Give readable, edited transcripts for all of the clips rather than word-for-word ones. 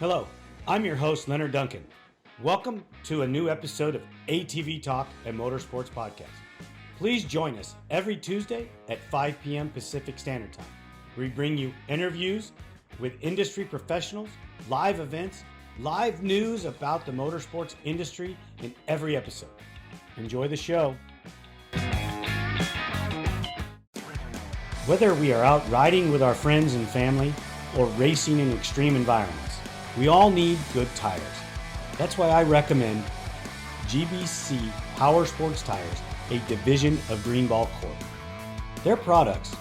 Hello, I'm your host, Leonard Duncan. Welcome to a new episode of ATV-TALK and Motorsports Podcast. Please join us every Tuesday at 5 p.m. Pacific Standard Time. We bring you interviews with industry professionals, live events, live news about the motorsports industry in every episode. Enjoy the show. Whether we are out riding with our friends and family or racing in extreme environments, we all need good tires. That's why I recommend GBC Power Sports Tires, a division of Greenball Corp. Their products,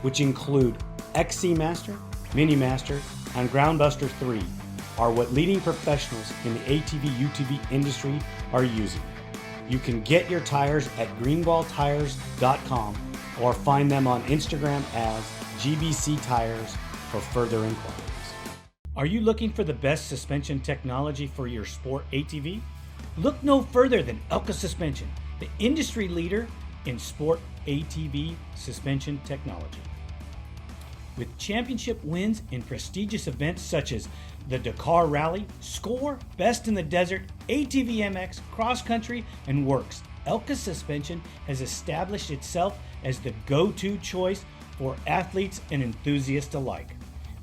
which include XC Master, Mini Master, and Groundbuster 3, are what leading professionals in the ATV-UTV industry are using. You can get your tires at greenballtires.com or find them on Instagram as GBC Tires for further inquiries. Are you looking for the best suspension technology for your sport ATV? Look no further than Elka Suspension, the industry leader in sport ATV suspension technology. With championship wins in prestigious events such as the Dakar Rally, SCORE, Best in the Desert, ATV MX, Cross Country, and Works, Elka Suspension has established itself as the go-to choice for athletes and enthusiasts alike.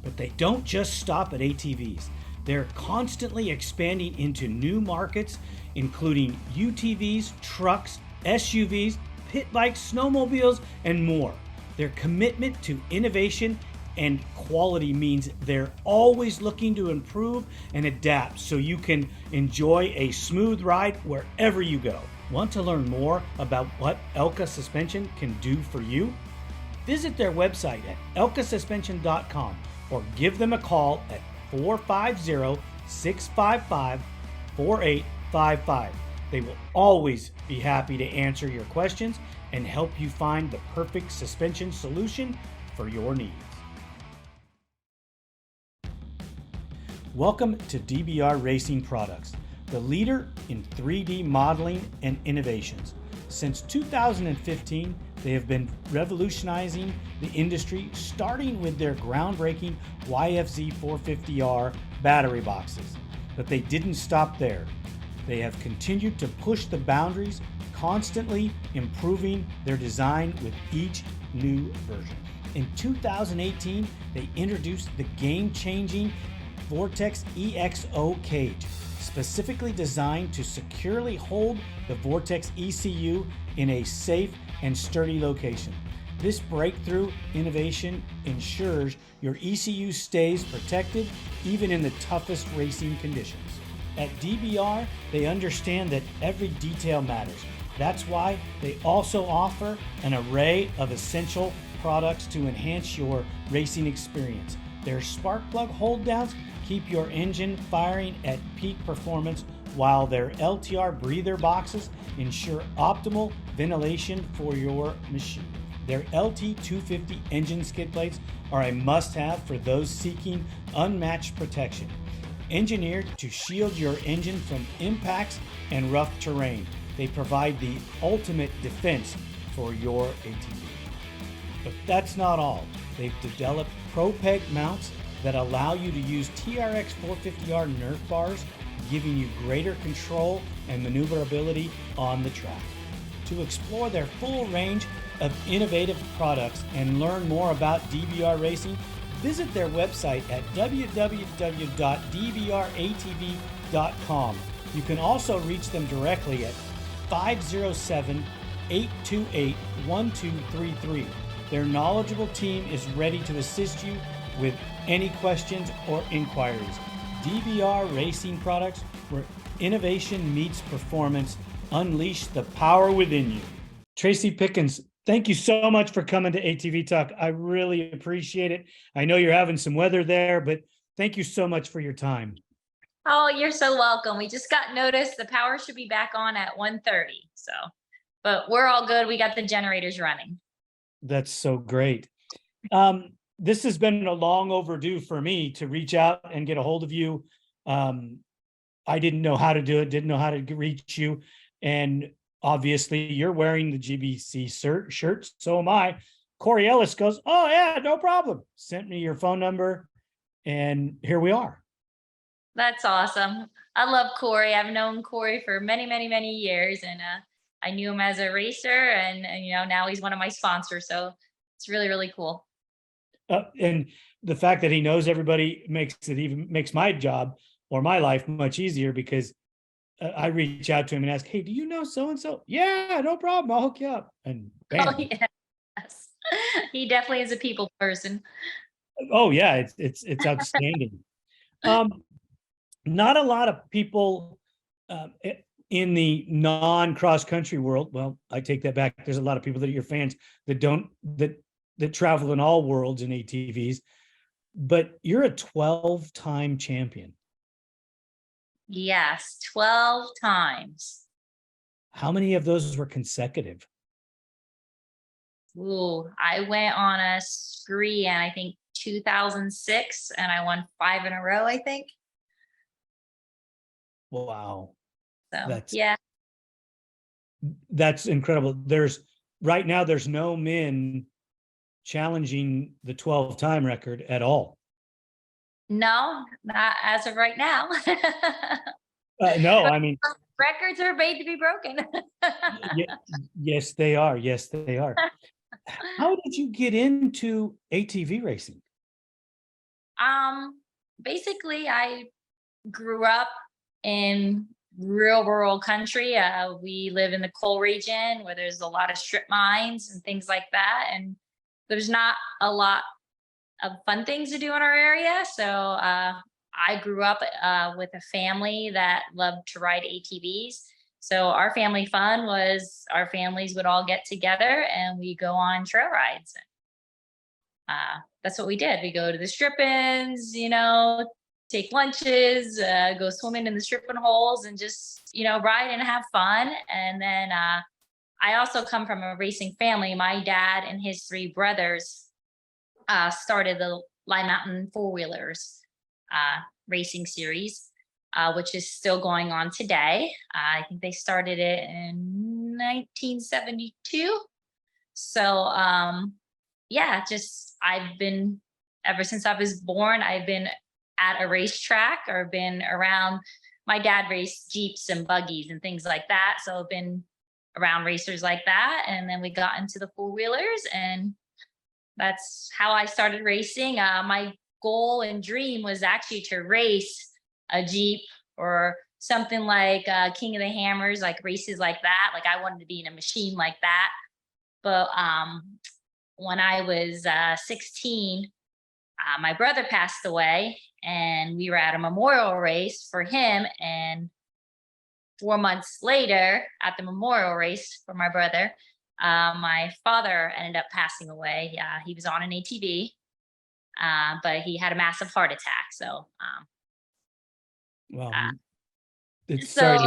But they don't just stop at ATVs. They're constantly expanding into new markets, including UTVs, trucks, SUVs, pit bikes, snowmobiles, and more. Their commitment to innovation and quality means they're always looking to improve and adapt so you can enjoy a smooth ride wherever you go. Want to learn more about what Elka Suspension can do for you? Visit their website at elkasuspension.com or give them a call at 450-655-4855. They will always be happy to answer your questions and help you find the perfect suspension solution for your needs. Welcome to DBR Racing Products, the leader in 3D modeling and innovations. Since 2015, they have been revolutionizing the industry, starting with their groundbreaking YFZ 450R battery boxes. But they didn't stop there. They have continued to push the boundaries, constantly improving their design with each new version. In 2018, they introduced the game-changing Vortex EXO cage, specifically designed to securely hold the Vortex ECU in a safe and sturdy location. This breakthrough innovation ensures your ECU stays protected even in the toughest racing conditions. At DBR, they understand that every detail matters. That's why they also offer an array of essential products to enhance your racing experience. Their spark plug hold downs keep your engine firing at peak performance, while their LTR breather boxes ensure optimal ventilation for your machine. Their LT250 engine skid plates are a must-have for those seeking unmatched protection. Engineered to shield your engine from impacts and rough terrain, they provide the ultimate defense for your ATV. But that's not all. They've developed ProPeg mounts that allow you to use TRX 450R Nerf bars, giving you greater control and maneuverability on the track. To explore their full range of innovative products and learn more about DBR Racing, visit their website at www.dbratv.com. You can also reach them directly at 507-828-1233. Their knowledgeable team is ready to assist you with any questions or inquiries. DBR Racing Products, where innovation meets performance. Unleash the power within you. Traci Pickens, thank you so much for coming to ATV Talk. I really appreciate it. I know you're having some weather there, but thank you so much for your time. Oh, you're so welcome. We just got notice the power should be back on at 1:30. But we're all good. We got the generators running. That's so great. This has been a long overdue for me to reach out and get a hold of you. I didn't know how to do it, didn't know how to reach you. And obviously you're wearing the GBC shirt. So am I. Corey Ellis goes, oh yeah, no problem. Sent me your phone number and here we are. That's awesome. I love Corey. I've known Corey for many, many, many years, and I knew him as a racer, and now he's one of my sponsors. So it's really, really cool. And the fact that he knows everybody makes my job or my life much easier, because I reach out to him and ask, "Hey, do you know so and so?" "Yeah, no problem. I'll hook you up." And Oh bam. yes, he definitely is a people person. Oh yeah, it's outstanding. Um, Not a lot of people in the non-cross country world. Well, I take that back. There's a lot of people that are your fans that don't that travel in all worlds in ATVs, but you're a 12-time champion. Yes, 12 times. How many of those were consecutive? Ooh, I went on a spree in I think 2006, and I won 5 in a row, I think. Wow, So that's yeah. that's incredible. Right now there's no men challenging the 12-time record at all. No, not as of right now. No, But I mean, records are made to be broken. yes, they are. Yes, they are. How did you get into ATV racing? Um, Basically, I grew up in real rural country. We live in the coal region where there's a lot of strip mines and things like that, and there's not a lot of fun things to do in our area. So I grew up with a family that loved to ride ATVs. So our family fun was our families would all get together and we go on trail rides. That's what we did. We go to the strip-ins, take lunches, go swimming in the strip-in holes, and just ride and have fun. And then I also come from a racing family. My dad and his 3 brothers started the Line Mountain Four Wheelers racing series, which is still going on today. I think they started it in 1972. So, yeah, just I've been ever since I was born, I've been at a racetrack or been around. My dad raced Jeeps and Buggies and things like that. So I've been around racers like that. And then we got into the four wheelers, and that's how I started racing. My goal and dream was actually to race a Jeep or something like King of the Hammers, like races like that. Like I wanted to be in a machine like that. But when I was 16, my brother passed away, and we were at a memorial race for him. And 4 months later, at the memorial race for my brother, my father ended up passing away. He was on an ATV, but he had a massive heart attack. Well, Uh, it's so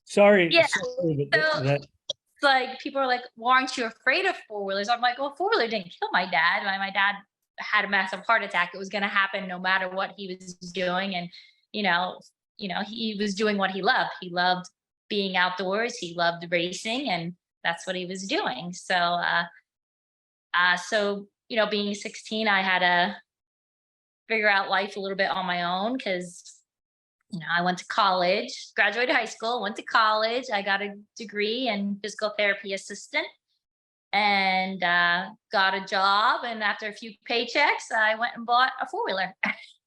sorry, yeah, sorry so that it's like people are like, "Well, aren't you afraid of four wheelers?" I'm like, "Well, four wheeler didn't kill my dad. My dad had a massive heart attack. It was going to happen no matter what he was doing, and you know, he was doing what he loved. He loved being outdoors. He loved racing, and that's what he was doing. So being 16, I had to figure out life a little bit on my own because I went to college, graduated high school, went to college. I got a degree in physical therapy assistant, and got a job. And after a few paychecks, I went and bought a four wheeler.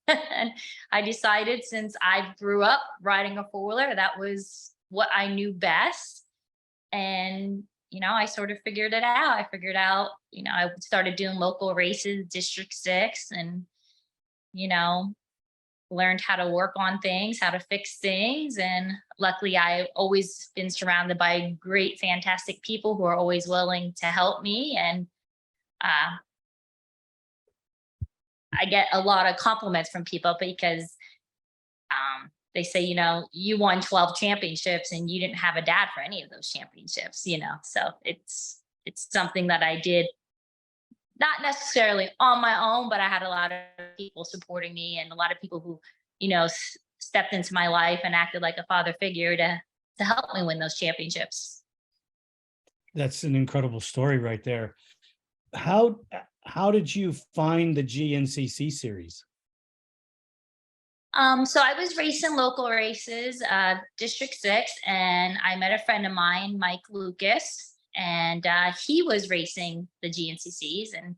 And I decided, since I grew up riding a four wheeler, that was what I knew best. And I sort of figured it out. I figured out, I started doing local races, District 6, and you know learned how to work on things, how to fix things. And luckily, I've always been surrounded by great, fantastic people who are always willing to help me. And uh, I get a lot of compliments from people because they say, you won 12 championships and you didn't have a dad for any of those championships. So it's something that I did not necessarily on my own, but I had a lot of people supporting me and a lot of people who, stepped into my life and acted like a father figure to help me win those championships. that's an incredible story right there. How how did you find the GNCC series? So I was racing local races, District 6, and I met a friend of mine, Mike Lucas, and he was racing the GNCCs, and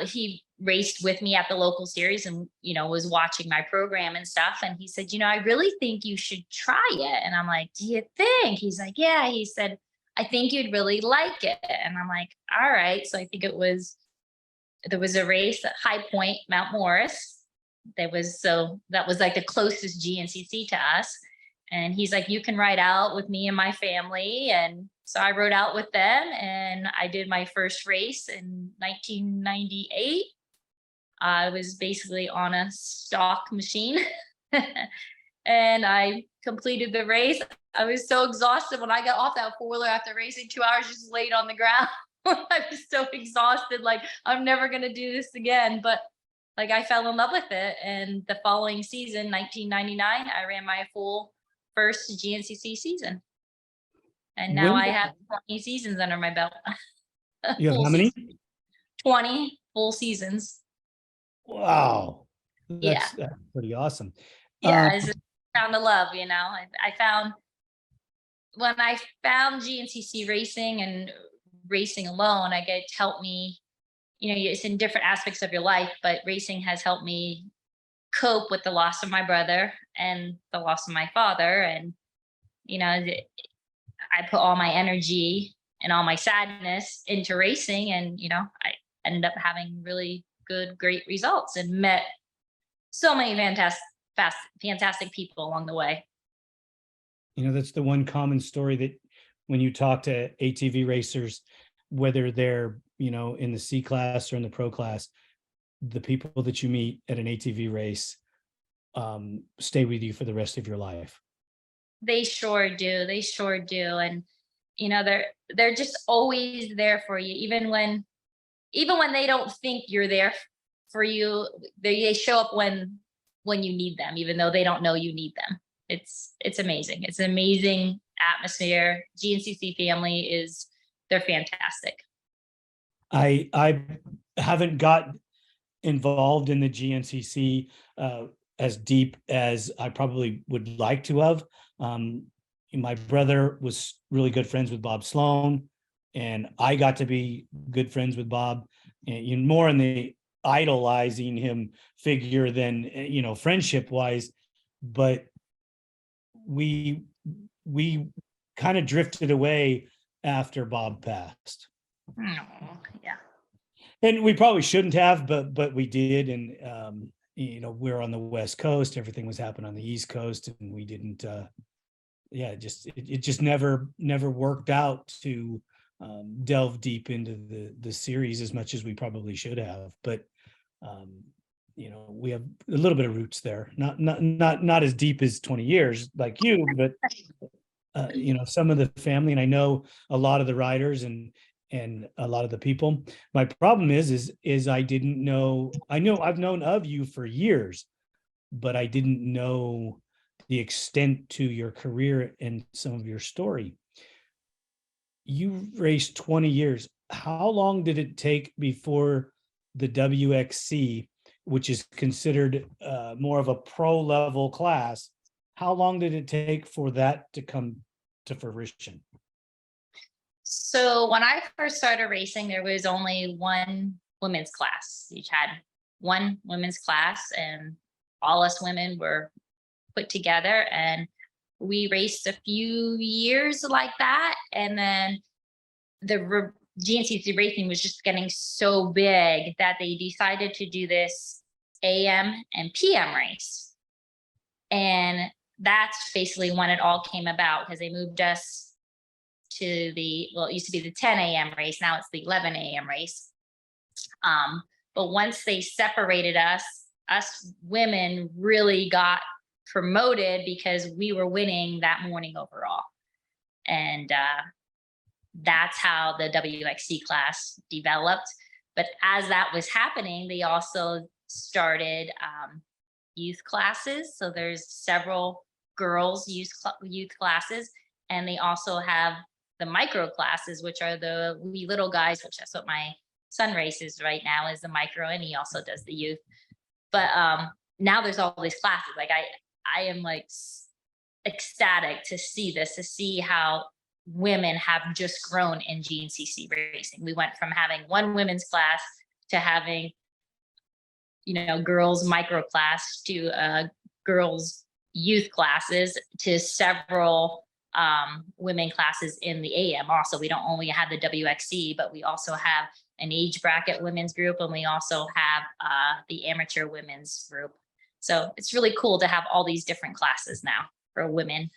he raced with me at the local series and, was watching my program and stuff. And he said, I really think you should try it. And I'm like, do you think? He's like, yeah. He said, I think you'd really like it. And I'm like, all right. So I think there was a race at High Point, Mount Morris. That was like the closest GNCC to us. And he's like, you can ride out with me and my family. And so I rode out with them, and I did my first race in 1998. I was basically on a stock machine and I completed the race. I was so exhausted when I got off that four-wheeler after racing 2 hours, just laid on the ground. I was so exhausted. Like, I'm never going to do this again. But like, I fell in love with it. And the following season, 1999, I ran my full first GNCC season. And now I have 20 seasons under my belt. You have how many? 20 full seasons. Wow. Yeah. That's pretty awesome. Yeah, it's found a love, I found when I found GNCC racing and racing alone, I get helped me, it's in different aspects of your life, but racing has helped me cope with the loss of my brother and the loss of my father. And, I put all my energy and all my sadness into racing, and, I ended up having really great results and met so many fantastic people along the way. That's the one common story that when you talk to ATV racers, whether they're, in the C class or in the pro class, the people that you meet at an ATV race stay with you for the rest of your life. They sure do. They sure do. And, they're just always there for you. Even when they don't think you're there for you, they show up when you need them, even though they don't know you need them. It's amazing. It's an amazing atmosphere. GNCC family they're fantastic. I haven't got involved in the GNCC as deep as I probably would like to have. My brother was really good friends with Bob Sloan, and I got to be good friends with Bob, and more in the idolizing him figure than friendship wise. But we kind of drifted away after Bob passed. Oh, yeah. And we probably shouldn't have, but we did. And we're on the West Coast, everything was happening on the East Coast, and we didn't it just never worked out to delve deep into the series as much as we probably should have. But we have a little bit of roots there, not as deep as 20 years like you, but some of the family, and I know a lot of the riders and a lot of the people. My problem is I didn't know. I've known of you for years, but I didn't know the extent to your career and some of your story. You raced 20 years. How long did it take before the WXC, which is considered more of a pro level class, how long did it take for that to come to fruition? So when I first started racing, there was only one women's class. Each had one women's class, and all us women were put together, and we raced a few years like that. And then the GNCC racing was just getting so big that they decided to do this AM and PM race. And that's basically when it all came about, because they moved us to it used to be the 10 a.m. race. Now it's the 11 a.m. race. But once they separated us women really got promoted because we were winning that morning overall. And that's how the WXC class developed. But as that was happening, they also started youth classes. So there's several girls youth classes, and they also have the micro classes, which are the wee little guys, which that's what my son races right now, is the micro, and he also does the youth. But now there's all these classes. Like I am like ecstatic to see this, to see how women have just grown in GNCC racing. We went from having one women's class to having, girls micro class to girls youth classes to several women classes in the AM. Also, we don't only have the WXC, but we also have an age bracket women's group, and we also have the amateur women's group. So it's really cool to have all these different classes now for women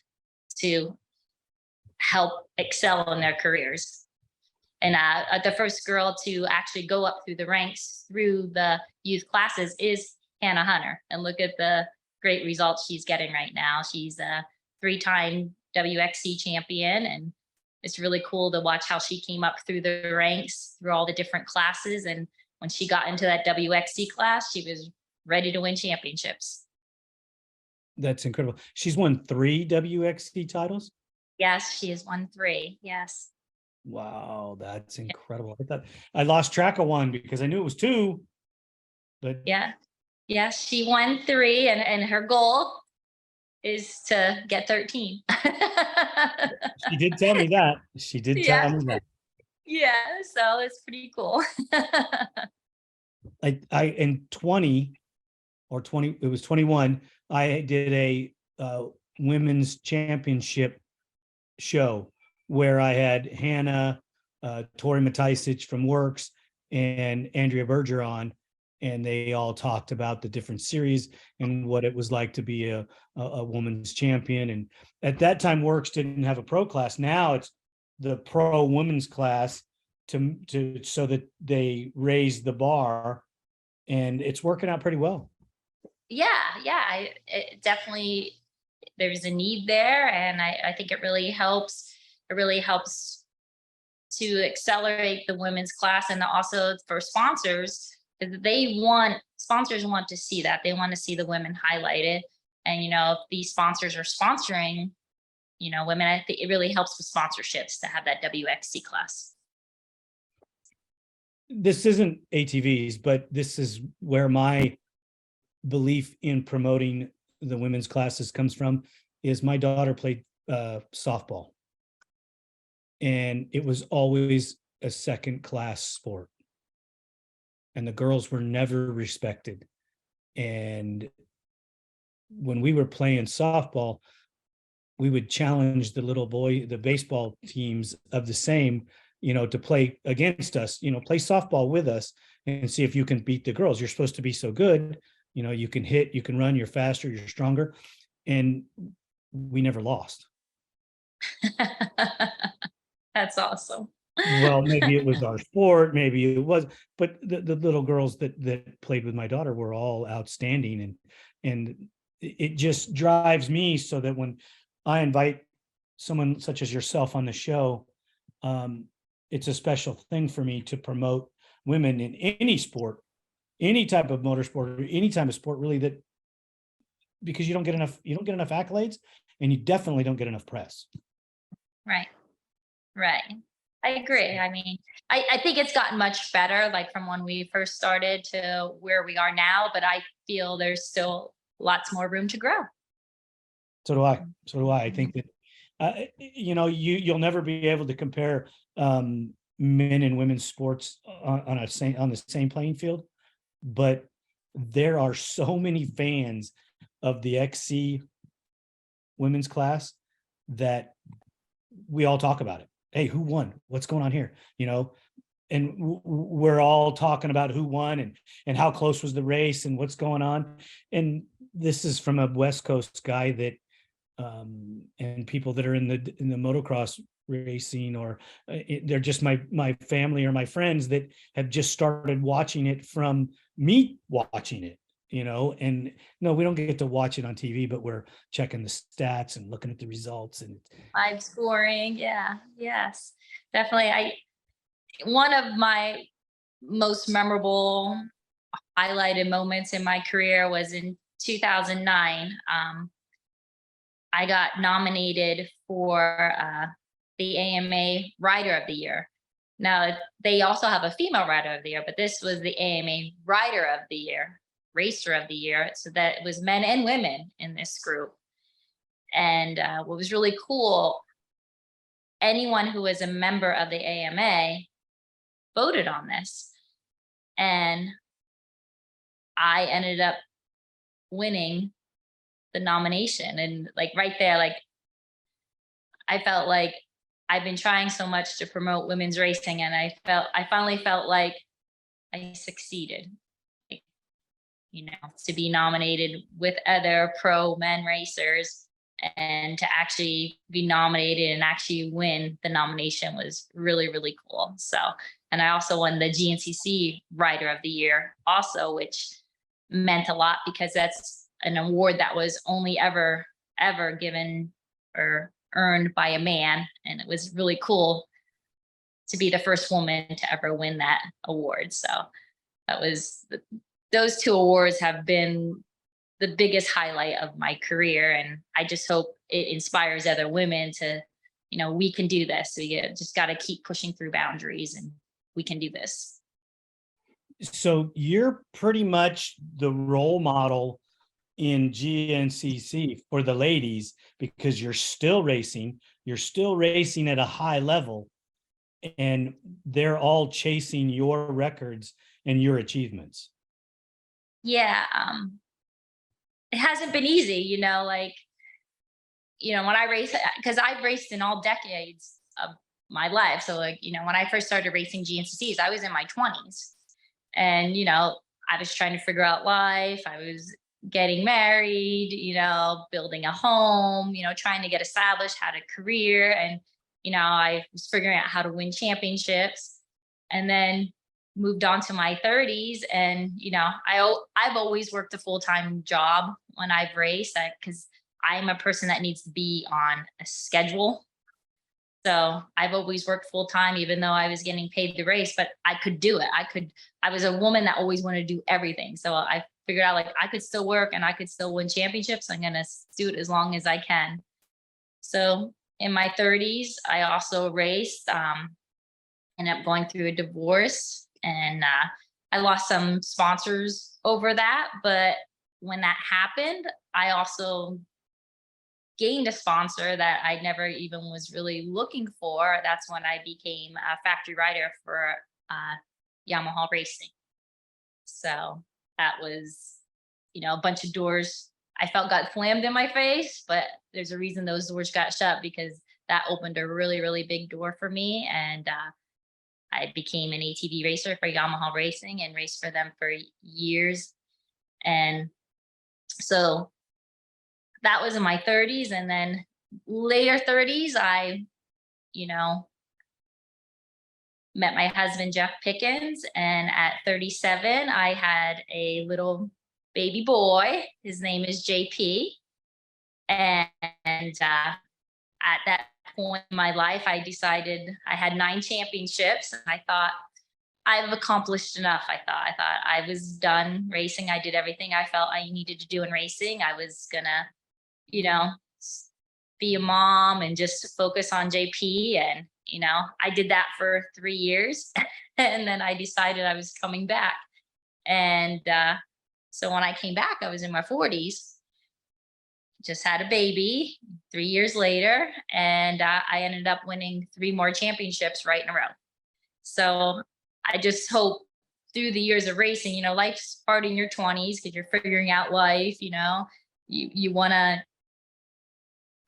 to help excel in their careers. And the first girl to actually go up through the ranks through the youth classes is Hannah Hunter. And look at the great results she's getting right now. She's a 3-time WXC champion. And it's really cool to watch how she came up through the ranks, through all the different classes. And when she got into that WXC class, she was ready to win championships. That's incredible. She's won 3 WXC titles. Yes, she has won 3. Yes. Wow, that's incredible. I thought I lost track of one because I knew it was 2, but yeah, she won 3, and her goal is to get 13. She did tell me that. She did tell me that. Yeah, so it's pretty cool. I in 20 or 20, it was 21. I did a women's championship show where I had Hannah, Tori Matisich from Works, and Andrea Berger on, and they all talked about the different series and what it was like to be a woman's champion. And at that time, Works didn't have a pro class. Now it's the pro women's class to so that they raise the bar, and it's working out pretty well. Yeah, it definitely, there's a need there, and I think it really helps. It really helps to accelerate the women's class, and also for sponsors, sponsors want to see that. They want to see the women highlighted. And, if these sponsors are sponsoring, women, I think it really helps with sponsorships to have that WXC class. This isn't ATVs, but this is where my belief in promoting the women's classes comes from. Is my daughter played softball, and it was always a second class sport, and the girls were never respected. And when we were playing softball, we would challenge the baseball teams of the same, to play against us, play softball with us and see if you can beat the girls. You're supposed to be so good, you can hit, you can run, you're faster, you're stronger. And we never lost. That's awesome. Well, maybe it was our sport, maybe it was, but the little girls that played with my daughter were all outstanding. And it just drives me so that when I invite someone such as yourself on the show, it's a special thing for me to promote women in any sport, any type of motorsport, or any type of sport, really, that because you don't get enough accolades, and you definitely don't get enough press. Right. I agree. I mean, I think it's gotten much better, like from when we first started to where we are now, but I feel there's still lots more room to grow. So do I. I think that, you'll never be able to compare men and women's sports on the same playing field, but there are so many fans of the XC women's class that we all talk about it. Hey, who won? What's going on here? And we're all talking about who won and how close was the race and what's going on. And this is from a West Coast guy that, and people that are in the motocross racing, or they're just my family or my friends that have just started watching it from me watching it. And no, we don't get to watch it on TV, but we're checking the stats and looking at the results and live scoring. Yeah. Yes, definitely. One of my most memorable highlighted moments in my career was in 2009. I got nominated for the AMA Rider of the Year. Now, they also have a female Rider of the Year, but this was the AMA Rider of the Year. racer of the year. So that it was men and women in this group. And what was really cool, anyone who was a member of the AMA voted on this. And I ended up winning the nomination. And like right there, like I felt like I've been trying so much to promote women's racing, and I finally felt like I succeeded. Like, you know, to be nominated with other pro men racers and to actually be nominated and actually win the nomination was really, really cool. So, and I also won the GNCC Rider of the Year also, which meant a lot because that's an award that was only ever given or earned by a man. And it was really cool to be the first woman to ever win that award. So that was, those two awards have been the biggest highlight of my career. And I just hope it inspires other women to, you know, we can do this. We just got to keep pushing through boundaries, and we can do this. So you're pretty much the role model in GNCC for the ladies, because you're still racing at a high level, and they're all chasing your records and your achievements. Yeah. It hasn't been easy, you know, like, you know, when I race, because I've raced in all decades of my life. So like, you know, when I first started racing GNCCs, I was in my 20s, and, you know, I was trying to figure out life. I was getting married, you know, building a home, you know, trying to get established, had a career. And, you know, I was figuring out how to win championships, and then moved on to my 30s. And, you know, I've always worked a full-time job when I've raced, because I'm a person that needs to be on a schedule. So I've always worked full time, even though I was getting paid to race, but I could do it. I was a woman that always wanted to do everything. So I figured out like I could still work and I could still win championships. I'm going to do it as long as I can. So in my 30s, I also raced, ended up going through a divorce, and I lost some sponsors over that. But when that happened, I also gained a sponsor that I never even was really looking for. That's when I became a factory rider for Yamaha Racing. So that was, you know, a bunch of doors I felt got slammed in my face, but there's a reason those doors got shut, because that opened a really, really big door for me. And I became an ATV racer for Yamaha Racing and raced for them for years. And so that was in my 30s. And then later 30s, I, you know, met my husband, Jeff Pickens. And at 37, I had a little baby boy. His name is JP. And at that point in my life, I decided I had 9 championships. And I thought, I've accomplished enough. I thought I was done racing. I did everything I felt I needed to do in racing. I was gonna, you know, be a mom and just focus on JP. And, you know, I did that for 3 years. And then I decided I was coming back. And so when I came back, I was in my 40s, just had a baby 3 years later. And I ended up winning 3 more championships right in a row. So I just hope through the years of racing, you know, life's hard in your 20s because you're figuring out life, you know, you want to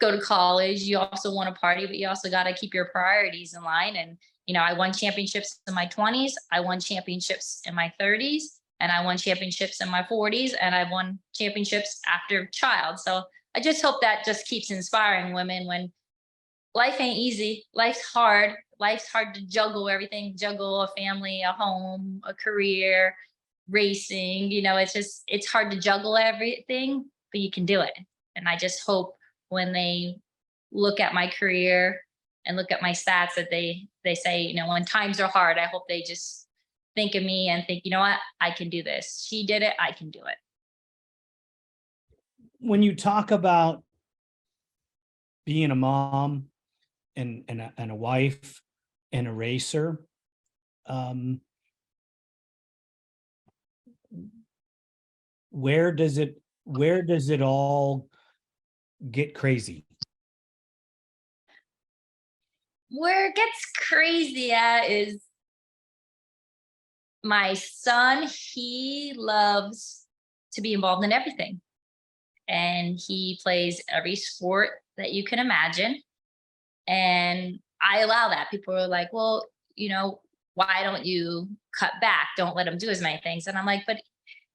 go to college, you also want to party, but you also got to keep your priorities in line. And, you know, I won championships in my 20s, I won championships in my 30s, and I won championships in my 40s, and I won championships after child. So I just hope that just keeps inspiring women when life ain't easy. Life's hard. Life's hard to juggle everything, juggle a family, a home, a career, racing. You know, it's hard to juggle everything, but you can do it. And I just hope when they look at my career and look at my stats that they say, you know, when times are hard, I hope they just think of me and think, you know what, I can do this. She did it. I can do it. When you talk about being a mom and a wife and a racer, where does it all get crazy? Where it gets crazy at is my son, he loves to be involved in everything. And he plays every sport that you can imagine. And I allow that. People are like, well, why don't you cut back? Don't let him do as many things. And I'm like, but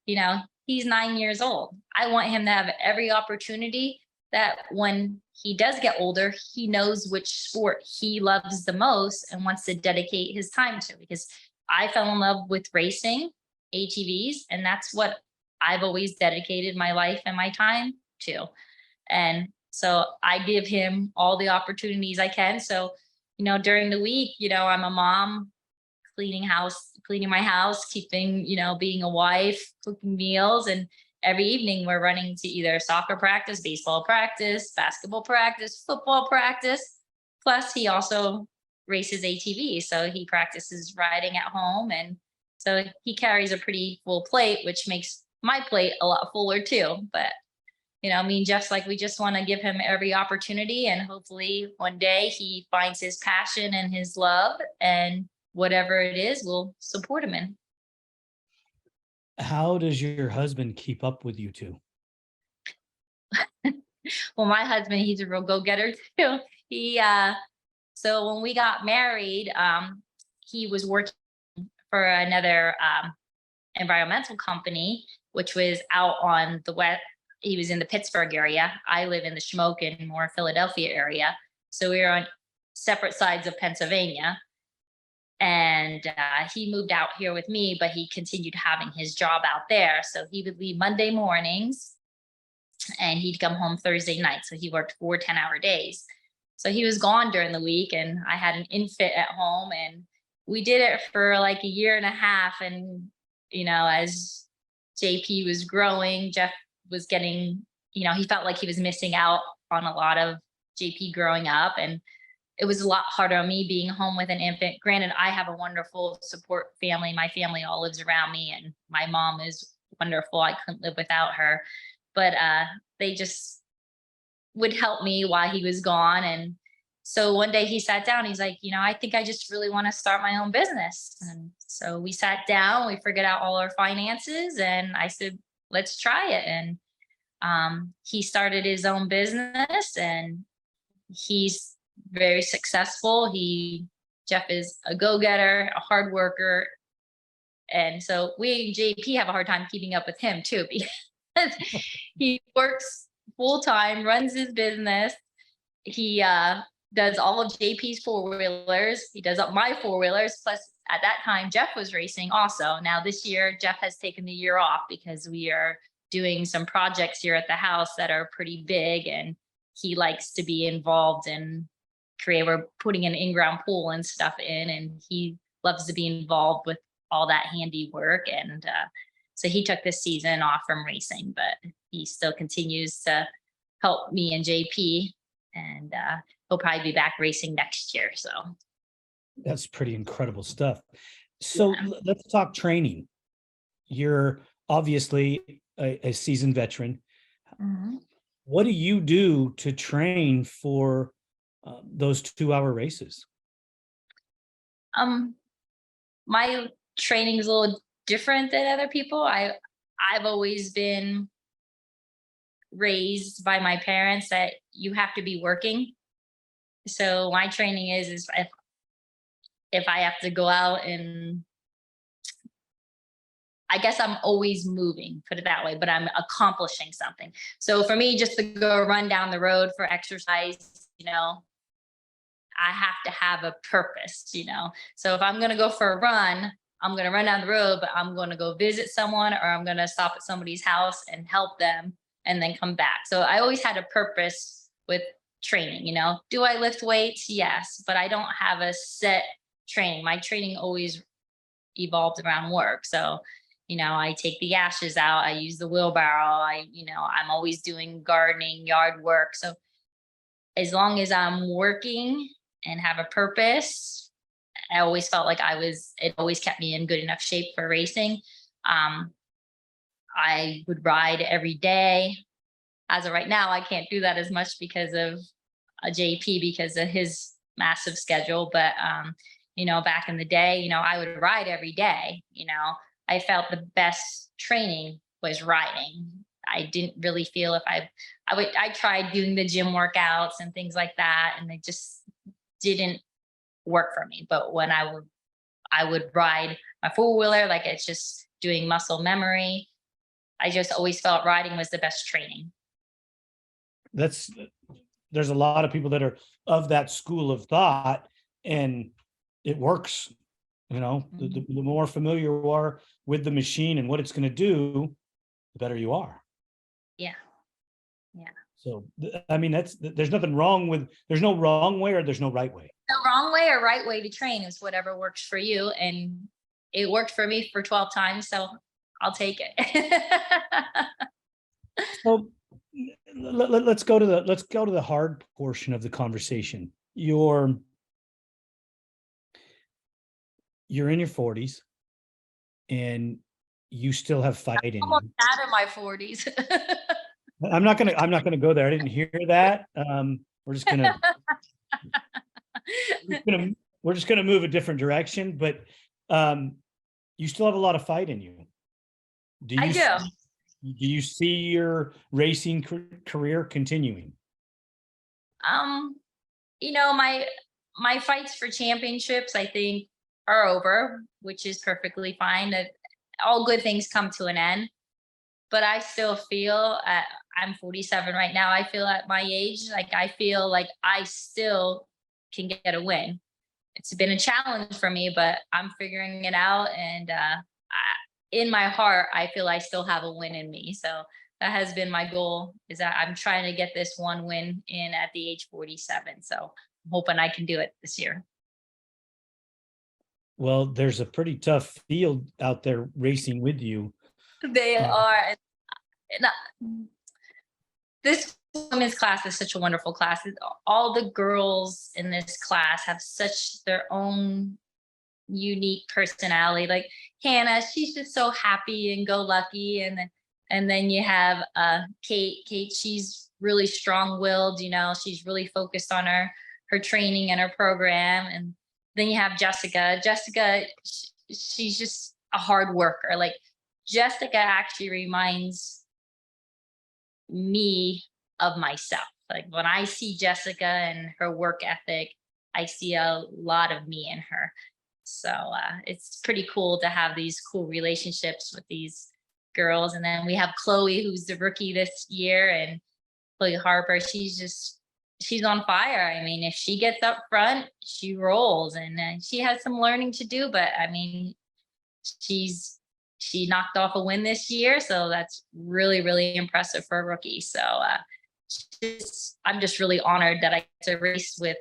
he's 9 years old. I want him to have every opportunity that when he does get older, he knows which sport he loves the most and wants to dedicate his time to. Because I fell in love with racing ATVs, and that's what I've always dedicated my life and my time to. And so I give him all the opportunities I can. So, during the week, I'm a mom, cleaning my house, keeping, being a wife, cooking meals. And every evening we're running to either soccer practice, baseball practice, basketball practice, football practice. Plus he also races ATV. So he practices riding at home. And so he carries a pretty full plate, which makes my plate a lot fuller too. But me and Jeff's like, we just want to give him every opportunity, and hopefully one day he finds his passion and his love, and whatever it is, we'll support him in. How does your husband keep up with you two? Well, my husband, he's a real go-getter too. So when we got married, he was working for another environmental company, which was out on the west. He was in the Pittsburgh area. I live in the Shamokin, more Philadelphia area. So we were on separate sides of Pennsylvania. And he moved out here with me, but he continued having his job out there. So he would leave Monday mornings and he'd come home Thursday night. So he worked 4 10-hour days. So he was gone during the week, and I had an infant at home, and we did it for like a year and a half. And, as JP was growing, Jeff was getting, he felt like he was missing out on a lot of JP growing up. And it was a lot harder on me being home with an infant. Granted, I have a wonderful support family. My family all lives around me, and my mom is wonderful. I couldn't live without her. But they just would help me while he was gone. And so one day he sat down, he's like, I think I just really want to start my own business. And so we sat down, we figured out all our finances, and I said, let's try it. And he started his own business, and he's very successful. Jeff is a go-getter, a hard worker. And so we, JP, have a hard time keeping up with him too, because he works full time, runs his business. He does all of JP's four-wheelers. He does up my four-wheelers. Plus at that time, Jeff was racing also. Now this year, Jeff has taken the year off because we are doing some projects here at the house that are pretty big, and he likes to be involved in we're putting an in-ground pool and stuff in, and he loves to be involved with all that handiwork. And so he took this season off from racing, but he still continues to help me and JP, and he'll probably be back racing next year. So that's pretty incredible stuff. So let's talk training. You're obviously a seasoned veteran. mm-hmm. What do you do to train for those 2-hour races? My training is a little different than other people. I've always been raised by my parents that you have to be working. So my training is if I have to go out, and I guess I'm always moving, put it that way, but I'm accomplishing something. So for me, just to go run down the road for exercise, I have to have a purpose, So if I'm going to go for a run, I'm going to run down the road, but I'm going to go visit someone, or I'm going to stop at somebody's house and help them and then come back. So I always had a purpose with training, Do I lift weights? Yes, but I don't have a set training. My training always evolved around work. So, I take the ashes out, I use the wheelbarrow, I'm always doing gardening, yard work. So as long as I'm working and have a purpose, I always felt like it always kept me in good enough shape for racing. I would ride every day. As of right now, I can't do that as much because of a JP, because of his massive schedule. But back in the day, I would ride every day. I felt the best training was riding. I didn't really feel if I tried doing the gym workouts and things like that, and they just didn't work for me. But when I would ride my four-wheeler, like it's just doing muscle memory. I just always felt riding was the best training. There's a lot of people that are of that school of thought, and it works. The more familiar you are with the machine and what it's going to do, the better you are. Yeah. Yeah. So, I mean, there's nothing wrong with, there's no wrong way or there's no right way. The wrong way or right way to train is whatever works for you. And it worked for me for 12 times. So I'll take it. So let's go to the hard portion of the conversation. You're in your 40s and you still have fight in I'm you. out of my 40s. I'm not gonna go there. I didn't hear that. We're just gonna move a different direction. But you still have a lot of fight in you. I do. Do you see your racing career continuing? My fights for championships, I think, are over, which is perfectly fine. That all good things come to an end. But I still feel I'm 47 right now. I feel at my age, like I feel like I still can get a win. It's been a challenge for me, but I'm figuring it out. And in my heart, I feel I still have a win in me. So that has been my goal, is that I'm trying to get this one win in at the age 47. So I'm hoping I can do it this year. Well, there's a pretty tough field out there racing with you. They are. This women's class is such a wonderful class. All the girls in this class have such their own unique personality. Like Hannah, she's just so happy and go lucky, and then you have Kate. Kate, she's really strong willed. She's really focused on her training and her program. And then you have Jessica. Jessica, she's just a hard worker. Like Jessica actually reminds me of myself. Like when I see Jessica and her work ethic, I see a lot of me in her. So it's pretty cool to have these cool relationships with these girls. And then we have Chloe, who's the rookie this year, and Chloe Harper. She's on fire. I mean, if she gets up front, she rolls, and she has some learning to do. But I mean, she knocked off a win this year, so that's really, really impressive for a rookie. So I'm just really honored that I get to race with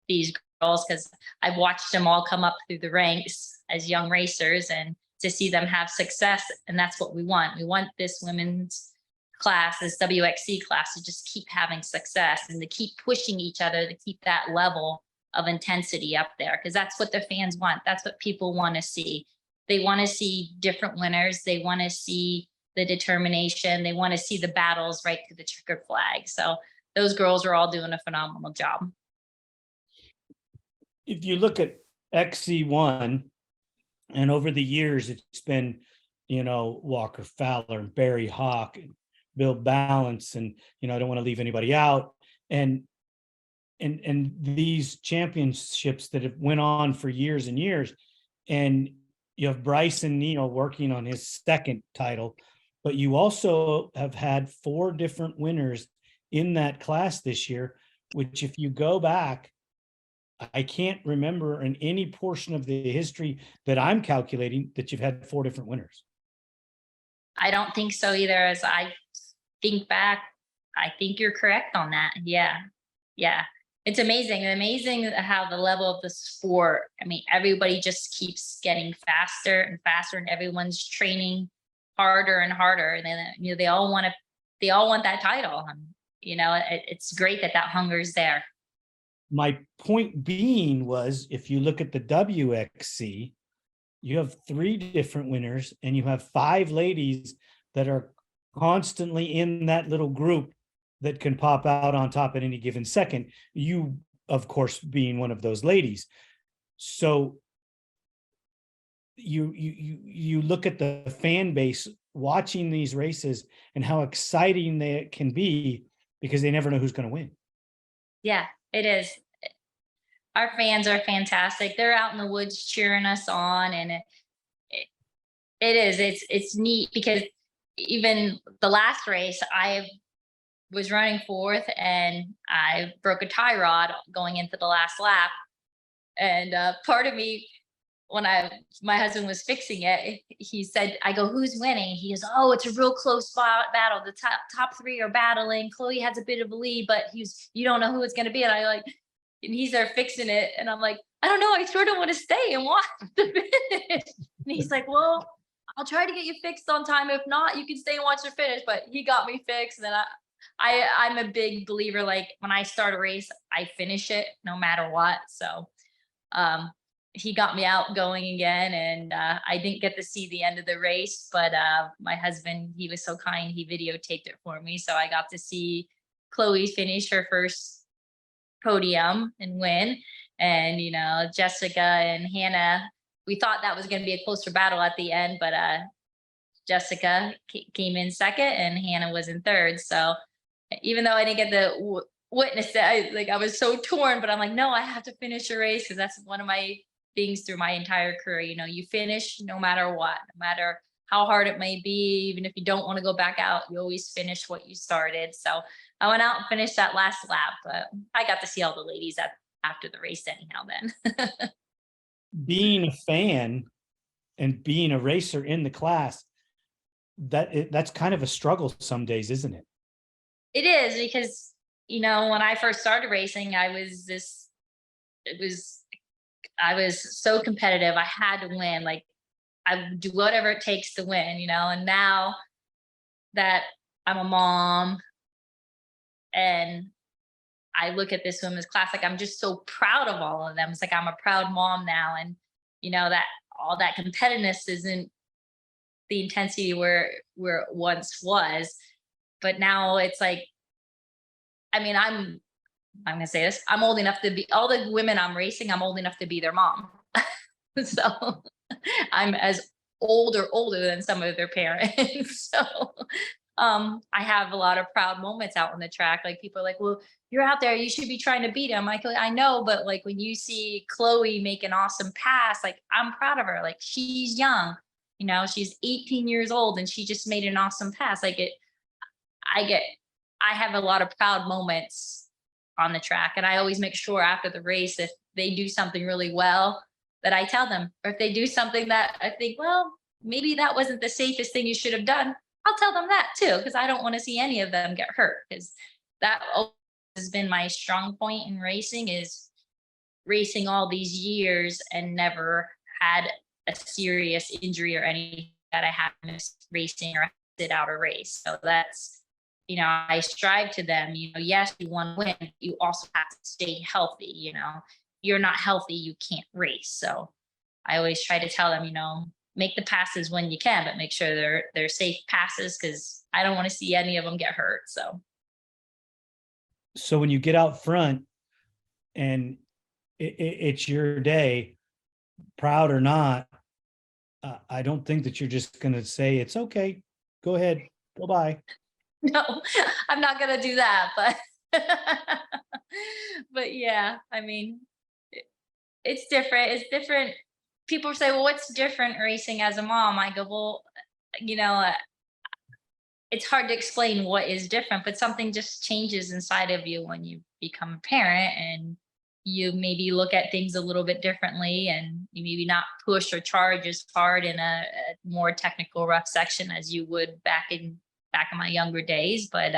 these girls, because I've watched them all come up through the ranks as young racers, and to see them have success. And that's what we want. We want this women's class, this WXC class, to just keep having success and to keep pushing each other, to keep that level of intensity up there, because that's what the fans want. That's what people want to see. They want to see different winners. They want to see the determination. They want to see the battles right to the checkered flag. So those girls are all doing a phenomenal job. If you look at XC1, and over the years, it's been, Walker Fowler and Barry Hawk and Bill Balance, and, I don't want to leave anybody out. And these championships that have went on for years and years, and you have Bryson Neal working on his second title, but you also have had 4 different winners in that class this year, which if you go back, I can't remember in any portion of the history that I'm calculating that you've had 4 different winners. I don't think so either. As I think back, I think you're correct on that. Yeah. It's amazing how the level of the sport, I mean, everybody just keeps getting faster and faster, and everyone's training harder and harder. And then, they all want that title. It's great that hunger's there. My point being was, if you look at the WXC, you have 3 different winners, and you have 5 ladies that are constantly in that little group that can pop out on top at any given second. You, of course, being one of those ladies. So you look at the fan base watching these races and how exciting they can be because they never know who's going to win. Yeah, it is. Our fans are fantastic. They're out in the woods cheering us on, and it, it is. It's neat because even the last race, I was running fourth, and I broke a tie rod going into the last lap. And part of me, when my husband was fixing it, he said, I go, who's winning? He goes, oh, it's a real close battle. The top three are battling. Chloe has a bit of a lead, but you don't know who it's going to be. And and he's there fixing it. And I'm like, I don't know. I sort of want to stay and watch the finish. And he's like, well, I'll try to get you fixed on time. If not, you can stay and watch the finish. But he got me fixed. And then I'm a big believer. Like when I start a race, I finish it no matter what. So, he got me out going again, and I didn't get to see the end of the race, but my husband, he was so kind, he videotaped it for me, so I got to see Chloe finish her first podium and win. And Jessica and Hannah, we thought that was going to be a closer battle at the end, but Jessica came in second and Hannah was in third. So even though I didn't get the witness that, I was so torn, but I'm like, no, I have to finish a race, because that's one of my things through my entire career. You finish no matter what, no matter how hard it may be. Even if you don't want to go back out, you always finish what you started. So I went out and finished that last lap, but I got to see all the ladies after the race anyhow then. Being a fan and being a racer in the class, that's kind of a struggle some days, isn't it? It is, because when I first started racing, I was so competitive. I had to win. Like I would do whatever it takes to win, and now that I'm a mom and I look at this women's class, like I'm just so proud of all of them. It's like I'm a proud mom now. And that all that competitiveness isn't the intensity where it once was. But now it's like, I'm going to say this. I'm old enough to be, all the women I'm racing, I'm old enough to be their mom. So I'm as old or older than some of their parents. So I have a lot of proud moments out on the track. Like people are like, well, you're out there, you should be trying to beat him. Like, I know, but like when you see Chloe make an awesome pass, like I'm proud of her. Like she's young, she's 18 years old and she just made an awesome pass. I have a lot of proud moments on the track. And I always make sure after the race, if they do something really well, that I tell them, or if they do something that I think, well, maybe that wasn't the safest thing you should have done, I'll tell them that too, because I don't want to see any of them get hurt, because that has been my strong point in racing, is racing all these years and never had a serious injury or anything that I had missed racing or sit out a race. So that's, I strive to them, yes, you want to win, you also have to stay healthy. You're not healthy, you can't race. So I always try to tell them, make the passes when you can, but make sure they're safe passes, because I don't want to see any of them get hurt. So when you get out front and it's your day, proud or not, I don't think that you're just going to say, it's okay, go ahead, go by. No, I'm not going to do that, but yeah, it's different. It's different. People say, well, what's different racing as a mom? I go, well, it's hard to explain what is different, but something just changes inside of you when you become a parent, and you maybe look at things a little bit differently, and you maybe not push or charge as hard in a more technical rough section as you would back in my younger days. But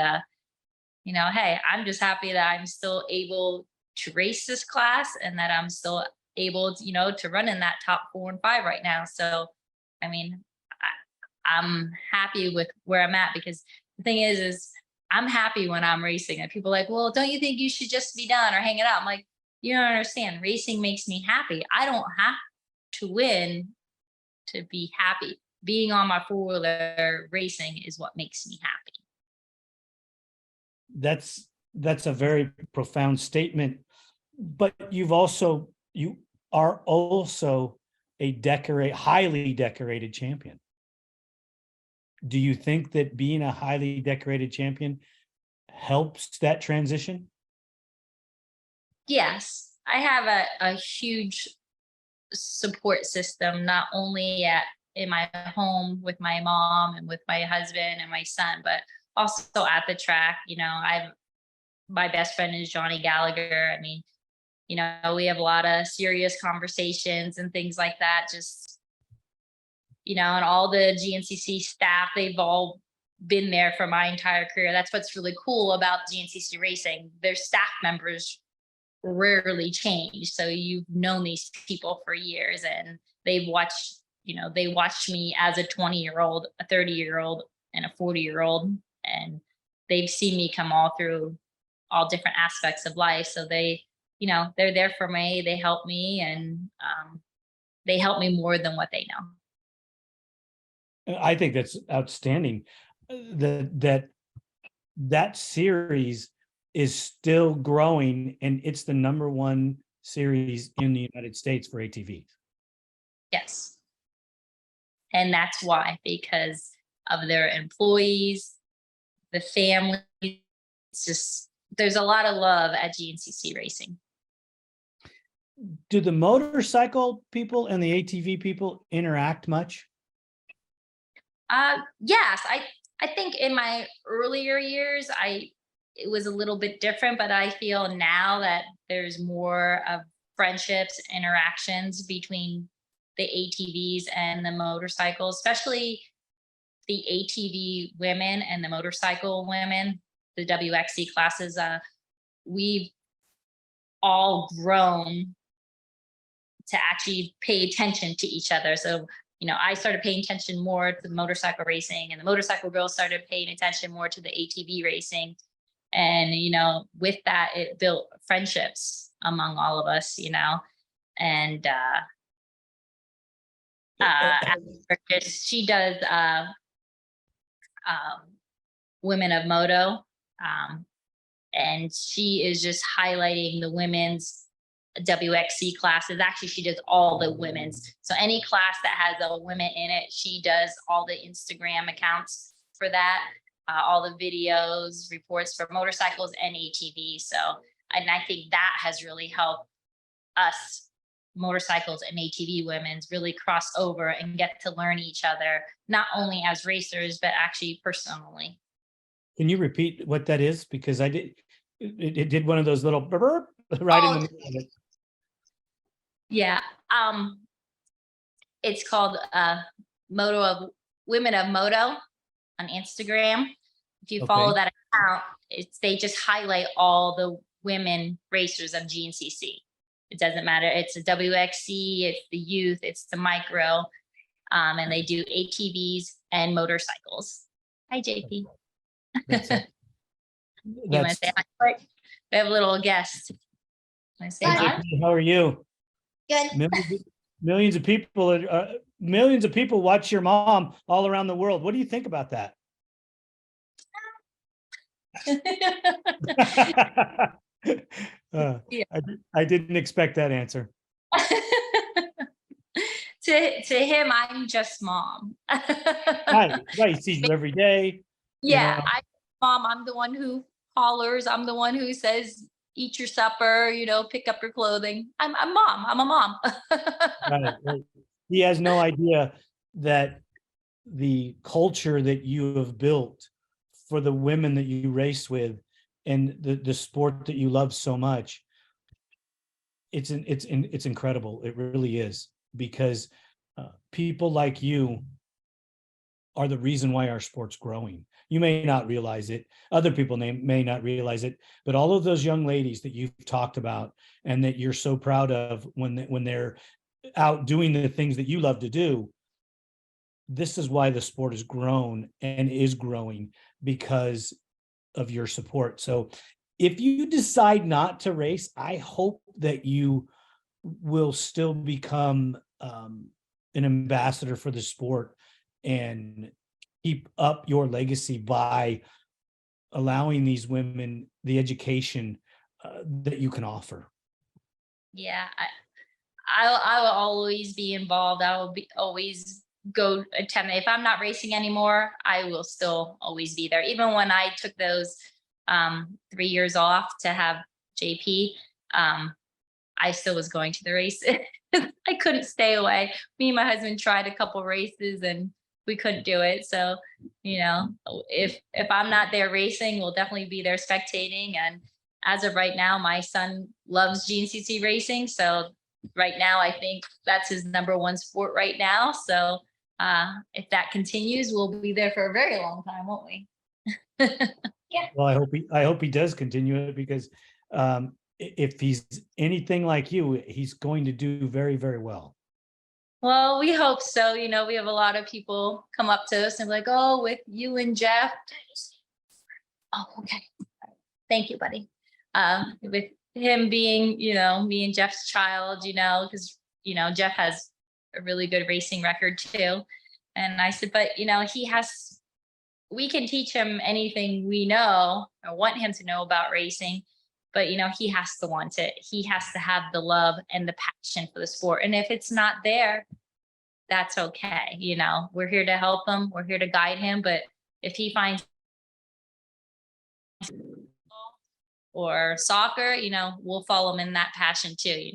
hey, I'm just happy that I'm still able to race this class, and that I'm still able to, to run in that top 4 and 5 right now. So I'm happy with where I'm at, because the thing is I'm happy when I'm racing. And people are like, well, don't you think you should just be done or hang it out? I'm like, you don't understand. Racing makes me happy. I don't have to win to be happy. being on my four-wheeler racing is what makes me happy. That's a very profound statement, but you are also a highly decorated champion. Do you think that being a highly decorated champion helps that transition? Yes, I have a huge support system, not only in my home with my mom and with my husband and my son, but also at the track. My best friend is Johnny Gallagher. I mean, we have a lot of serious conversations and things like that. Just, and all the GNCC staff, they've all been there for my entire career. That's what's really cool about GNCC racing. Their staff members rarely change. So you've known these people for years, and they watched me as a 20-year-old, a 30-year-old, and a 40-year-old, and they've seen me come all through all different aspects of life. So they're there for me. They help me, and they help me more than what they know. I think that's outstanding. That series is still growing, and it's the number one series in the United States for ATVs. Yes. And that's why, because of their employees, the family. It's just, there's a lot of love at GNCC racing. Do the motorcycle people and the ATV people interact much? Yes, I think in my earlier years, it was a little bit different, but I feel now that there's more of friendships, interactions between the ATVs and the motorcycles, especially the ATV women and the motorcycle women, the WXC classes. We've all grown to actually pay attention to each other. So, I started paying attention more to the motorcycle racing, and the motorcycle girls started paying attention more to the ATV racing. And, with that, it built friendships among all of us, and she does Women of Moto, and she is just highlighting the women's WXC classes. Actually, she does all the women's. So any class that has a women in it, she does all the Instagram accounts for that, all the videos, reports for motorcycles and ATV. So, and I think that has really helped us motorcycles and ATV women's really cross over and get to learn each other, not only as racers, but actually personally. Can you repeat what that is? Because it did one of those little burp right in the middle of it. Yeah. It's called Women of Moto on Instagram. If you follow that account, they just highlight all the women racers of GNCC. It doesn't matter. It's a WXC, it's the youth, it's the micro, and they do ATVs and motorcycles. Hi, JP. You want to say hi? We have a little guest. Want to say hi? How are you? Good. Millions of people watch your mom all around the world. What do you think about that? I didn't expect that answer. To him, I'm just mom. Right. He sees you every day. Yeah, I'm the one who hollers. I'm the one who says, eat your supper, pick up your clothing. I'm mom. I'm a mom. Right. He has no idea that the culture that you have built for the women that you race with and the sport that you love so much, it's incredible. It really is, because people like you are the reason why our sport's growing. You may not realize it. Other people may not realize it, but all of those young ladies that you've talked about and that you're so proud of when they're out doing the things that you love to do, this is why the sport has grown and is growing, because of your support. So if you decide not to race, I hope that you will still become an ambassador for the sport and keep up your legacy by allowing these women the education that you can offer. Yeah, I will always be involved. I will be always go attend. If I'm not racing anymore, I will still always be there. Even when I took those 3 years off to have JP, I still was going to the races. I couldn't stay away. Me and my husband tried a couple races and we couldn't do it. So, if I'm not there racing, we'll definitely be there spectating. And as of right now, my son loves GNCC racing. So right now, I think that's his number one sport right now. So if that continues, we'll be there for a very long time, won't we? Yeah. Well, I hope he does continue it, because if he's anything like you, he's going to do very, very well. Well, we hope so. We have a lot of people come up to us and be like, oh, with you and Jeff. Oh, okay. Thank you, buddy. With him being, me and Jeff's child, because, Jeff has a really good racing record too. And I said, but, we can teach him anything we know or want him to know about racing, but, he has to want it. He has to have the love and the passion for the sport. And if it's not there, that's okay. We're here to help him. We're here to guide him. But if he finds or soccer, we'll follow him in that passion too.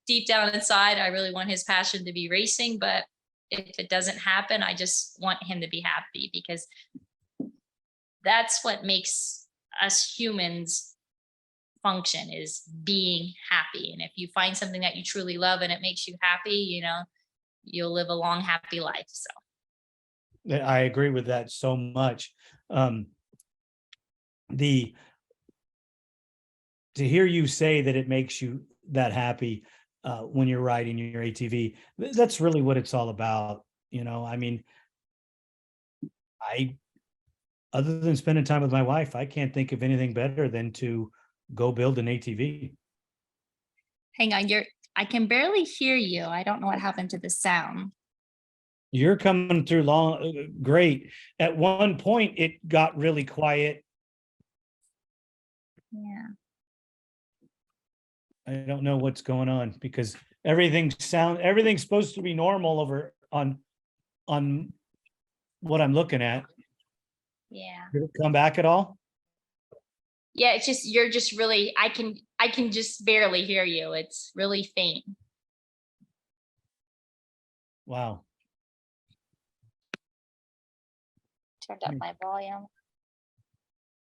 Deep down inside, I really want his passion to be racing, but if it doesn't happen, I just want him to be happy, because that's what makes us humans function, is being happy. And if you find something that you truly love and it makes you happy, you'll live a long, happy life. So I agree with that so much. To hear you say that it makes you that happy when you're riding your ATV, that's really what it's all about. I mean, other than spending time with my wife, I can't think of anything better than to go build an ATV. hang on, I can barely hear you. I don't know what happened to the sound. You're coming through great. At one point, it got really quiet. Yeah. I don't know what's going on, because everything's supposed to be normal over on what I'm looking at. Yeah. Did it come back at all? Yeah, it's just you're just really I can just barely hear you. It's really faint. Wow. Turned up my volume.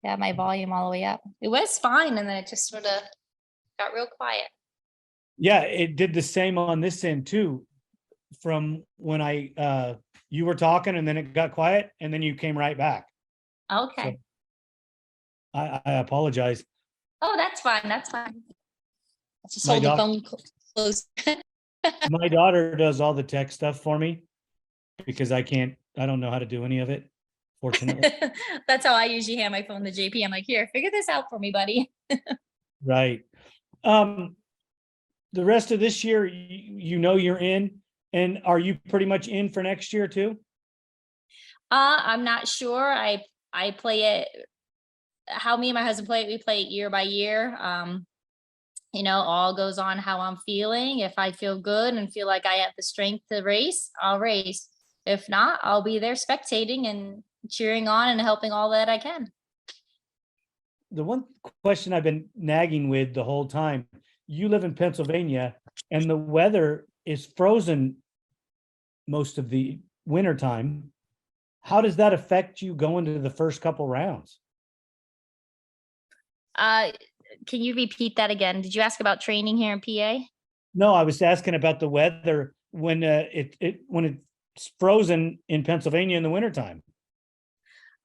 Yeah, my volume all the way up. It was fine, and then it just sort of got real quiet. Yeah, it did the same on this end too. From when you were talking, and then it got quiet, and then you came right back. Okay. So I apologize. Oh, that's fine. That's fine. Let's just My hold the phone close. My daughter does all the tech stuff for me, because I don't know how to do any of it, fortunately. That's how I usually hand my phone to JP. I'm like, here, figure this out for me, buddy. Right. The rest of this year, you're in, and are you pretty much in for next year too? I'm not sure. I play it how me and my husband play it. We play it year by year. All goes on how I'm feeling. If I feel good and feel like I have the strength to race, I'll race. If not, I'll be there spectating and cheering on and helping all that I can. The one question I've been nagging with the whole time, you live in Pennsylvania and the weather is frozen most of the winter time. How does that affect you going to the first couple rounds? Can you repeat that again? Did you ask about training here in PA? No, I was asking about the weather when when it's frozen in Pennsylvania in the wintertime.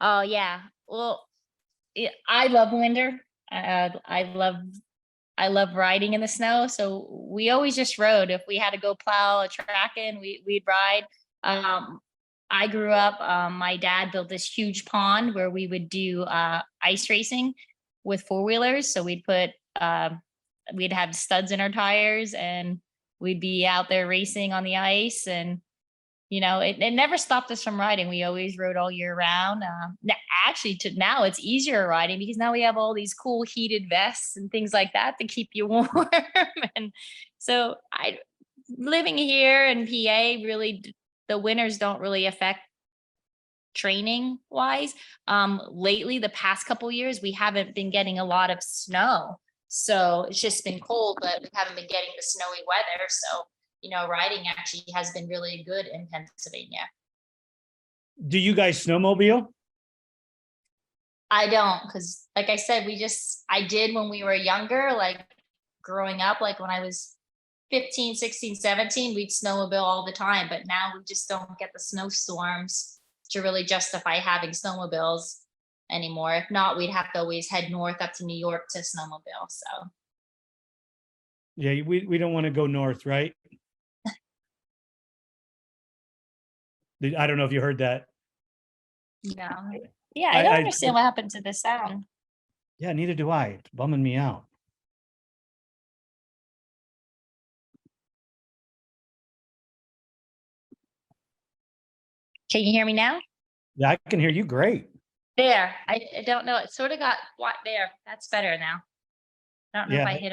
Oh yeah. Well, I love winter. I love riding in the snow. So we always just rode. If we had to go plow a track in, we'd ride. I grew up, my dad built this huge pond where we would do ice racing with four-wheelers. So we'd have studs in our tires and we'd be out there racing on the ice. And it never stopped us from riding. We always rode all year round. Actually, to now it's easier riding because now we have all these cool heated vests and things like that to keep you warm. And so I living here in PA really the winters don't really affect training wise. Lately, the past couple years, we haven't been getting a lot of snow. So it's just been cold, but we haven't been getting the snowy weather. So, riding actually has been really good in Pennsylvania. Do you guys snowmobile? I don't, because like I said, I did when we were younger, like growing up, like when I was 15, 16, 17, we'd snowmobile all the time. But now we just don't get the snowstorms to really justify having snowmobiles anymore. If not, we'd have to always head north up to New York to snowmobile. So Yeah, we don't want to go north, right? I don't know if you heard that. no. Yeah, I don't understand what happened to the sound. Yeah, neither do I. It's bumming me out. Can you hear me now? Yeah, I can hear you great. There. I don't know. It sort of got what there. That's better now. I don't know if I hit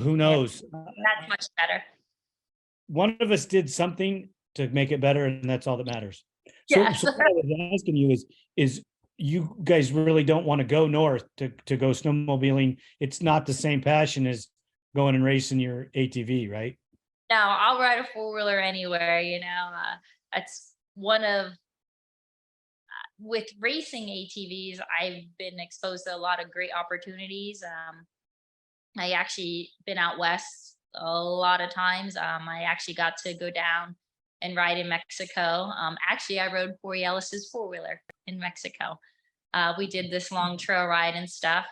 Who knows? that's much better. One of us did something to make it better, and that's all that matters. Yes. So what I was asking you is you guys really don't want to go north to go snowmobiling. It's not the same passion as going and racing your ATV, right? No, I'll ride a four-wheeler anywhere, That's one of with racing ATVs, I've been exposed to a lot of great opportunities. I actually been out west a lot of times. I actually got to go down and ride in Mexico. Actually, I rode Corey Ellis's four-wheeler in Mexico. We did this long trail ride and stuff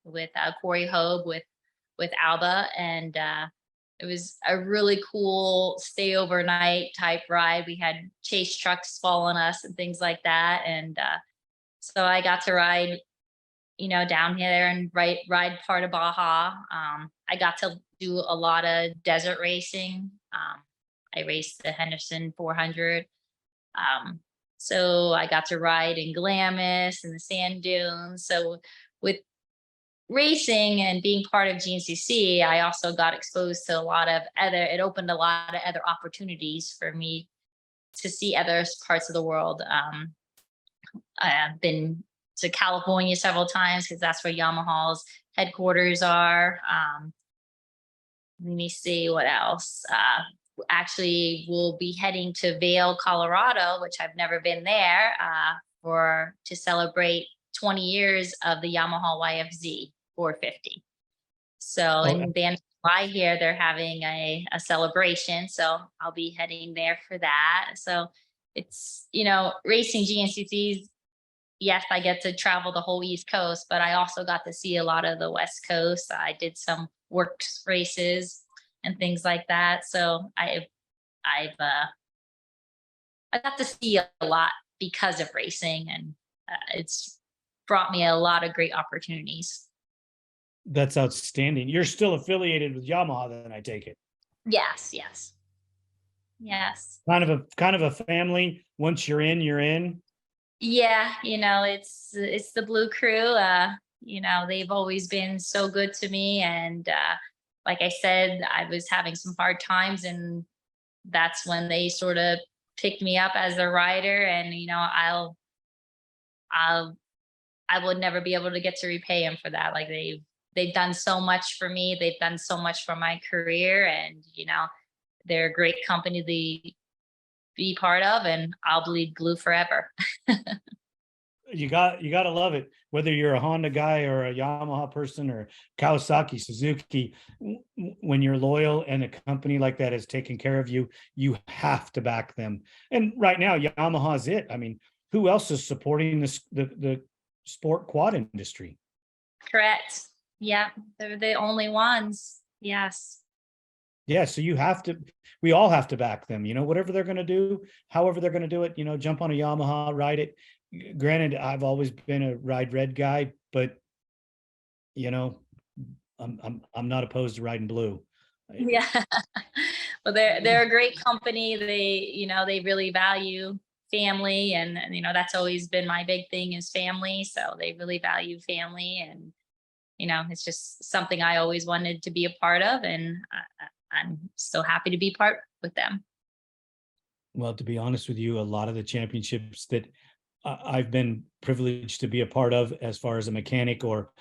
with Corey Hogue with Alba, and it was a really cool stay overnight type ride. We had chase trucks following us and things like that, and so I got to ride, down here and ride part of Baja. I got to do a lot of desert racing. I raced the Henderson 400. So I got to ride in Glamis and the sand dunes. So with racing and being part of GNCC, I also got exposed to it opened a lot of other opportunities for me to see other parts of the world. I've been to California several times because that's where Yamaha's headquarters are. Let me see what else. Actually, we'll be heading to Vail, Colorado, which I've never been there, to celebrate 20 years of the Yamaha YFZ 450. So in the end of July here, they're having a celebration. So I'll be heading there for that. So it's, racing GNCCs. Yes, I get to travel the whole East Coast, but I also got to see a lot of the West Coast. I did some works races and things like that. So I got to see a lot because of racing, and it's brought me a lot of great opportunities. That's outstanding. You're still affiliated with Yamaha, then I take it. Yes. Kind of a family. Once you're in, you're in. Yeah, it's the Blue Crew. They've always been so good to me, and like I said, I was having some hard times, and that's when they sort of picked me up as a rider. And I would never be able to get to repay them for that. Like they've done so much for me. They've done so much for my career, and they're a great company to be part of, and I'll bleed glue forever. You got to love it, whether you're a Honda guy or a Yamaha person or Kawasaki, Suzuki. When you're loyal and a company like that is taking care of you, you have to back them. And right now, Yamaha's it. I mean, who else is supporting the sport quad industry? Correct. Yeah, they're the only ones. Yes. Yeah, so we all have to back them, whatever they're going to do, however they're going to do it, jump on a Yamaha, ride it. Granted, I've always been a ride red guy, but I'm not opposed to riding blue. Yeah. Well, they're a great company. They really value family, and that's always been my big thing is family. So they really value family, and it's just something I always wanted to be a part of, and I'm so happy to be part with them. Well, to be honest with you, a lot of the championships that I've been privileged to be a part of, as far as a mechanic or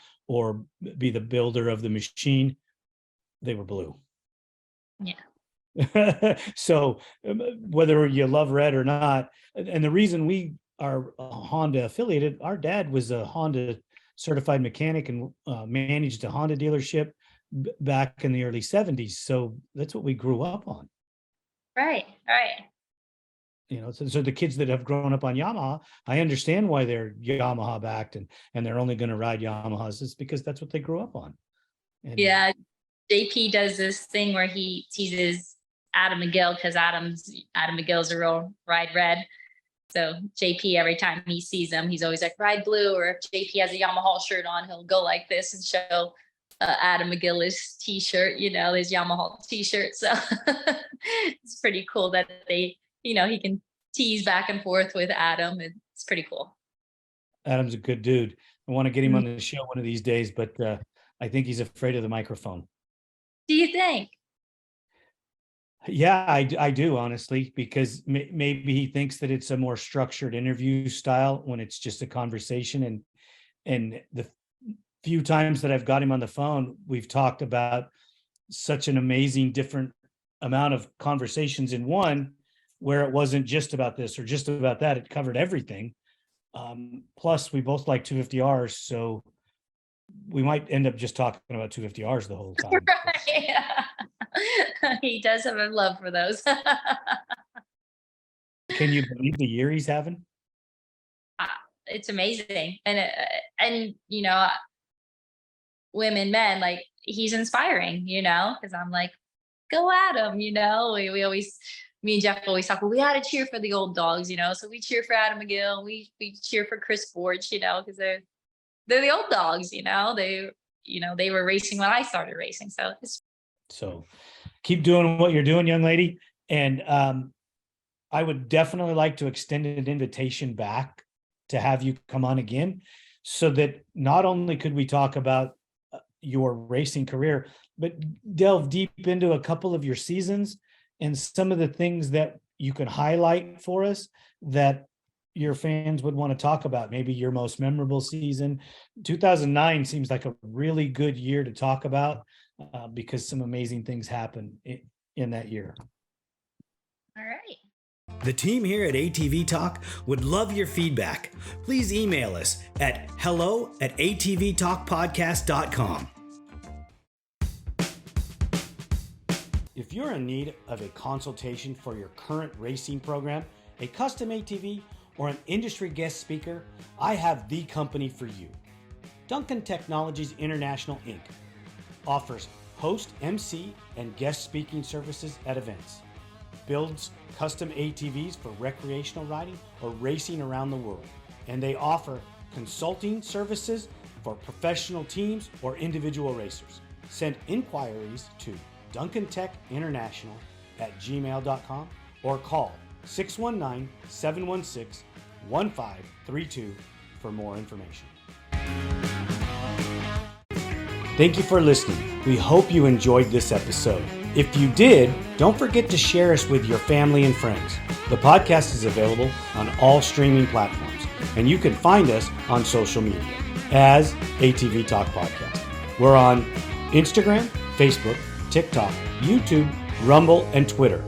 be the builder of the machine, they were blue. Yeah. So whether you love red or not, and the reason we are Honda affiliated, our dad was a Honda certified mechanic and managed a Honda dealership back in the early 70s. So that's what we grew up on. Right. So the kids that have grown up on Yamaha, I understand why they're Yamaha backed and they're only going to ride Yamahas. It's because that's what they grew up on. And Yeah. JP does this thing where he teases Adam McGill because Adam McGill's a real ride red. So JP, every time he sees him, he's always like ride blue. Or if JP has a Yamaha shirt on, he'll go like this and show Adam McGill his t-shirt, his Yamaha t-shirt. So it's pretty cool that he can tease back and forth with Adam. It's pretty cool. Adam's a good dude. I want to get him on the show one of these days, but I think he's afraid of the microphone. Do you think? Yeah, I do, honestly, because maybe he thinks that it's a more structured interview style when it's just a conversation. And the few times that I've got him on the phone, we've talked about such an amazing different amount of conversations in one, where it wasn't just about this or just about that. It covered everything. Plus, we both like 250Rs, so we might end up just talking about 250Rs the whole time. Right. Yeah. He does have a love for those. Can you believe the year he's having? It's amazing. And women, men, like he's inspiring, because I'm like, go at him, we always, me and Jeff always talk, well, we had to cheer for the old dogs, so we cheer for Adam McGill, we cheer for Chris Forge, because they're the old dogs, they were racing when I started racing. So keep doing what you're doing, young lady. And I would definitely like to extend an invitation back to have you come on again, so that not only could we talk about your racing career, but delve deep into a couple of your seasons and some of the things that you can highlight for us that your fans would want to talk about. Maybe your most memorable season. 2009 seems like a really good year to talk about because some amazing things happened in that year. All right. The team here at ATV-TALK would love your feedback. Please email us at hello@atvtalkpodcast.com. If you're in need of a consultation for your current racing program, a custom ATV, or an industry guest speaker, I have the company for you. Duncan Technologies International, Inc. offers host, MC, and guest speaking services at events. Builds custom ATVs for recreational riding or racing around the world. And they offer consulting services for professional teams or individual racers. Send inquiries to duncantechinternational@gmail.com or call 619-716-1532 for more information. Thank you for listening. We hope you enjoyed this episode. If you did, don't forget to share us with your family and friends. The podcast is available on all streaming platforms, and you can find us on social media as ATV-TALK Podcast. We're on Instagram, Facebook, TikTok, YouTube, Rumble, and Twitter.